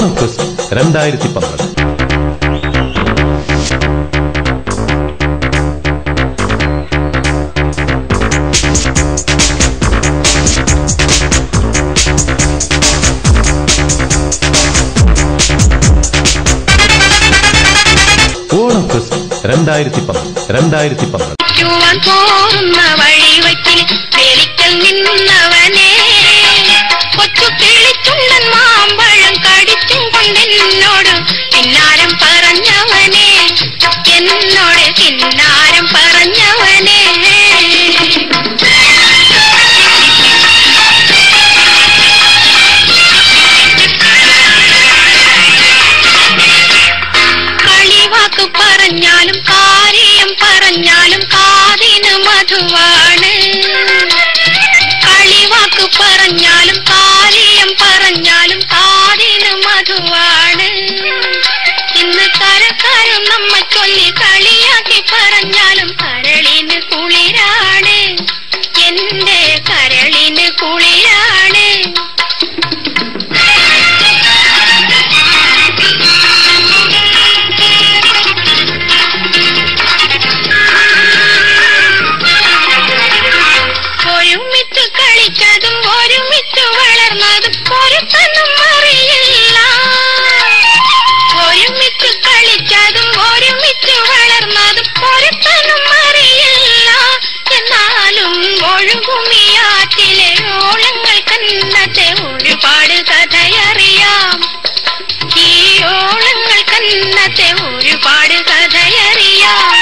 ഓണഫെസ്റ്റ് 2012. ഓണഫെസ്റ്റ് 2012. കൊച്ചു കിളിച്ചുണ്ടൻ മാമ്പഴം കടിച്ചും കൊണ്ടെന്നോട് കിന്നാരം പറഞ്ഞവനെ, എന്നോട് കിന്നാരം പറഞ്ഞവനെ. കളിവാക്ക് പറഞ്ഞാലും കാര്യം പറഞ്ഞാലും കാതിന് മധുവാണ്. കളിവാക്ക് പറഞ്ഞാലും കാര്യം പറഞ്ഞാലും കാതിന് മധുവാണ്. ഇന്ന് കരക്കാരും നമ്മ ചൊല്ലി കളിയാക്കി പറഞ്ഞാലും കരളിന് കുളിരാണ്, എന്റെ കരളിന് കുളിരാണ്. ഒരുമിച്ച് കളിച്ചതും ഒരുമിച്ച് വളർന്നതും പൊരുത്തനും അറിയില്ല. ഒരുമിച്ച് കളിച്ചതും ഒരുമിച്ച് വളർന്നതും പൊരുത്തനും അറിയില്ല. എന്നാലും ഒഴുകുമിയാറ്റിലെ ഓളങ്ങൾ കന്നത്തെ ഒരുപാട് കഥയറിയാം. ഈ ഓളങ്ങൾ കന്നത്തെ ഒരുപാട് കഥയറിയാം.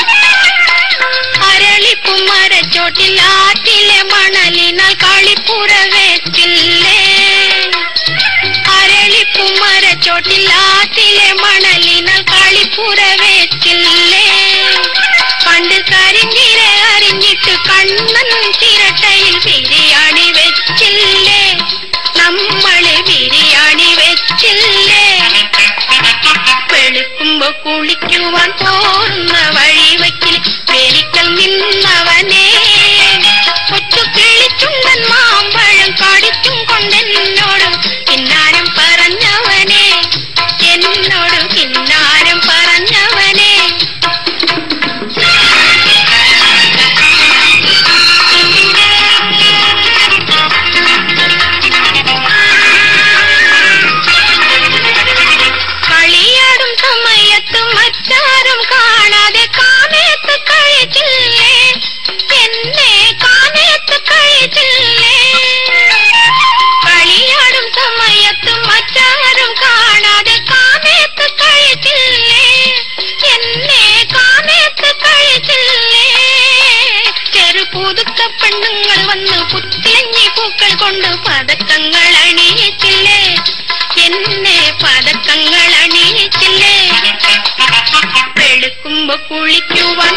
അരളിപ്പും മരച്ചോട്ടിൽ ആറ്റിലെ മണലിനാൽ കളിപ്പുര വെച്ചില്ലേ. അരളിപ്പും മരച്ചോട്ടിൽ ആറ്റിലെ മണലിനാൽ കളിപ്പുര വെച്ചില്ലേ. പണ്ട് കരിങ്കിര അരിഞ്ഞിട്ട് കണ്ണൻ ചിരട്ടയിൽ ബിരിയാണി വെച്ചില്ലേ. നമ്മള് ബിരിയാണി വെച്ചില്ലേ. വെളുക്കുമ്പോ കുളിക്കുവാൻ പോന്ന വഴിവയ്ക്കിൽ വെരിക്കൽ നിന്നവനെ, കൊച്ചു കിളിച്ചുണ്ടൻ മാമ്പഴം കടിച്ചും കൊണ്ടെന്നോട് കിന്നാരം പറഞ്ഞവനെ, എന്നോട് കിന്നാരം പറഞ്ഞവനെ. കളിയാടും സമയത്ത് മറ്റാരും കാണാതെ കാമേത്ത് കഴിച്ചില്ലേ, എന്നെ കാമേത്ത് കഴിച്ചില്ലേ. കളിയാടും സമയത്ത് മറ്റാരും കാണാതെ കാമേത്ത് കഴിച്ചില്ലേ, എന്നെ കാമേത്ത് കഴിച്ചില്ലേ. ചെറുപുതുക്ക പെണ്ണുങ്ങൾ വന്ന് പുത്തിലഞ്ഞി പൂക്കൾ കൊണ്ട് പതക്കങ്ങൾ അണിയിച്ചില്ലേ, എന്നെ പതക്കങ്ങൾ അണിയിച്ചില്ലേ. വെളുക്കുമ്പോ കുളിക്കുവാൻ